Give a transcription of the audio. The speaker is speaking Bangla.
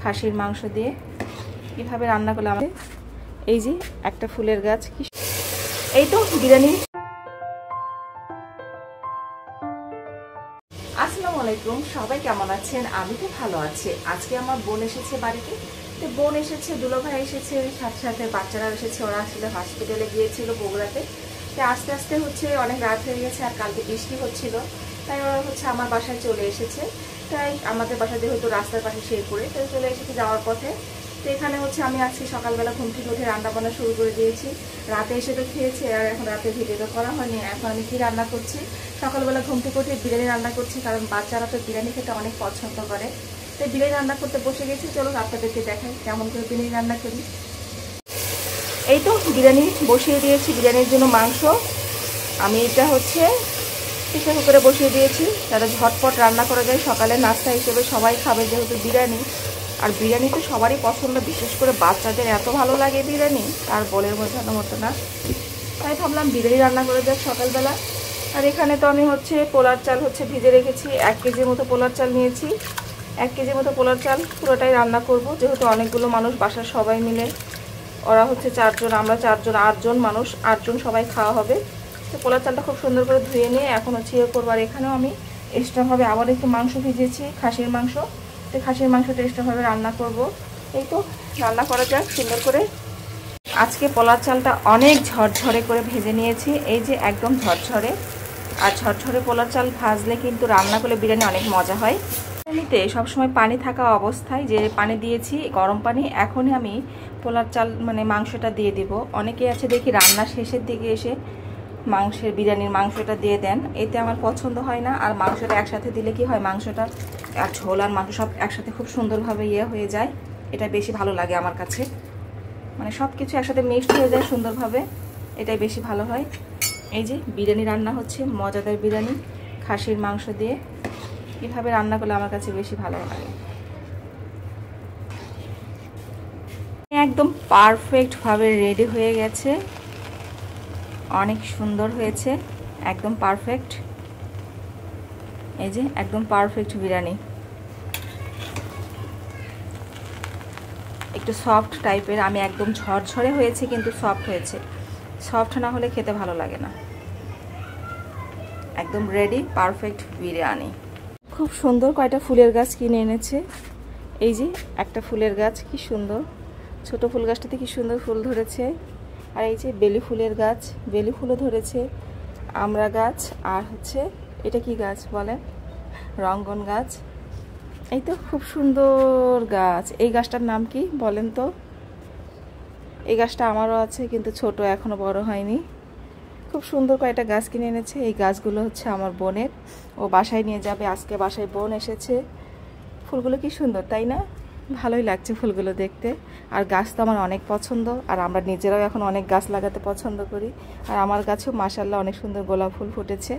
খাসির মাংস দিয়ে কিভাবে রান্না করলে আমাদের এই যে একটা ফুলের গাছ কি এই তো বিরিয়ানি। আসসালামু আলাইকুম, সবাই কেমন আছেন? আমি তো ভালো আছি। আজকে আমার বোন এসেছে বাড়িতে, তো বোন এসেছে, দুলাভাই এসেছে, সাথে সাথে বাচ্চারা এসেছে। ওরা আসলে হসপিটালে গিয়েছিল বগুড়াতে। তো আস্তে আস্তে অনেক রাত হয়ে গেছে, আর কালকে বৃষ্টি হচ্ছিল, তাই ওরা আমার বাসায় চলে এসেছে। তাই আমাদের বাসা যেহেতু রাস্তার পাশে শেরপুরে, তাই চলে এসেছে যাওয়ার পথে। তো এখানে আমি আজকে সকালবেলা ঘুম থেকে উঠে রান্না বান্না শুরু করে দিয়েছি। রাতে এসে তো খেয়েছি, আর এখন রাতে ভিডিওটা করা হয়নি। এখন আমি কি রান্না করছি, সকালবেলা ঘুম থেকে উঠে বিরিয়ানি রান্না করছি, কারণ বাচ্চারা তো বিরিয়ানি খেতে অনেক পছন্দ করে। তাই বিরিয়ানি রান্না করতে বসে গেছি। চলো আপনাদেরকে দেখাই কেমন করে বিরিয়ানি রান্না করি। এই তো বিরিয়ানি বসিয়ে দিয়েছি, বিরিয়ানির জন্য মাংস আমি এটা প্রেসার কুকারে বসিয়ে দিয়েছি, যাতে ঝটপট রান্না করা যায়। সকালে নাস্তা হিসেবে সবাই খাবে, যেহেতু বিরিয়ানি, আর বিরিয়ানি তো সবারই পছন্দ, বিশেষ করে বাচ্চাদের এত ভালো লাগে বিরিয়ানি, আর বলের বোঝানো মতো না। তাই ভাবলাম বিরিয়ানি রান্না করে যাক সকালবেলা। আর এখানে তো আমি পোলার চাল ভিজে রেখেছি। 1 কেজির মতো পোলার চাল নিয়েছি। 1 কেজির মতো পোলার চাল পুরোটাই রান্না করব, যেহেতু অনেকগুলো মানুষ, বাসার সবাই মিলে। ওরা 4 জন, আমরা 4 জন, 8 জন মানুষ, 8 জন সবাই খাওয়া হবে। তো পোলার চালটা খুব সুন্দর করে ধুয়ে নিয়ে এখন ইয়ে করবো। আর এখানেও আমি এক্সট্রাভাবে আবার একটু মাংস ভিজেছি, খাসির মাংস। তো খাসির মাংসটা এক্সট্রাভাবে রান্না করব। এই তো রান্না করা যাক সুন্দর করে। আজকে পোলার চালটা অনেক ঝরঝরে করে ভেজে নিয়েছি, এই যে একদম ঝরঝরে। আর ঝরঝরে পোলার চাল ভাজলে কিন্তু রান্না করলে বিরিয়ানি অনেক মজা হয়। বিরিয়ানিতে সবসময় পানি থাকা অবস্থায় যে পানি দিয়েছি, গরম পানি, এখনই আমি পোলার চাল মাংসটা দিয়ে দিব। অনেকে আছে দেখি রান্না শেষের দিকে এসে বিরিয়ানির মাংসটা দিয়ে দেন, এতে আমার পছন্দ হয় না। আর মাংসটা একসাথে দিলে কি হয়, মাংসটা আর ঝোল আর মাংস সব একসাথে খুব সুন্দরভাবে হয়ে যায়। এটা বেশি ভালো লাগে আমার কাছে, সব কিছু একসাথে মিক্সড হয়ে যায় সুন্দরভাবে, এটাই বেশি ভালো হয়। এই যে বিরিয়ানি রান্না হচ্ছে, মজাদার বিরিয়ানি খাসির মাংস দিয়ে। কীভাবে রান্না করলে আমার কাছে বেশি ভালো লাগে। একদম পারফেক্টভাবে রেডি হয়ে গেছে, অনেক সুন্দর হয়েছে, একদম পারফেক্ট। এই যে একদম পারফেক্ট বিরিয়ানি, একটু সফট টাইপের। আমি একদম ঝরঝরে হয়েছে, কিন্তু সফট হয়েছে। সফট না হলে খেতে ভালো লাগে না। একদম রেডি পারফেক্ট বিরিয়ানি। খুব সুন্দর কয়টা ফুলের গাছ কিনে এনেছে। এই যে একটা ফুলের গাছ, কি সুন্দর, ছোট ফুল গাছটাতে কি সুন্দর ফুল ধরেছে। আর এই যে বেলি ফুলের গাছ, বেলি ফুলও ধরেছে। আমড়া গাছ, আর এটা কি গাছ বলেন, রঙ্গন গাছ। এই তো খুব সুন্দর গাছ। এই গাছটার নাম কি বলেন তো? এই গাছটা আমারও আছে, কিন্তু ছোট, এখনো বড় হয়নি। খুব সুন্দর কয়েকটা গাছ কিনে এনেছে। এই গাছগুলো আমার বোনের, ও বাসায় নিয়ে যাবে। আজকে বাসায় বোন এসেছে। ফুলগুলো কি সুন্দর, তাই না? ভালোই লাগছে ফুলগুলো দেখতে। আর গাছ তো আমার অনেক পছন্দ, আর আমরা নিজেরাও এখন অনেক গাছ লাগাতে পছন্দ করি। আর আমার গাছেও মাশাআল্লাহ অনেক সুন্দর গোলাপ ফুল ফুটেছে।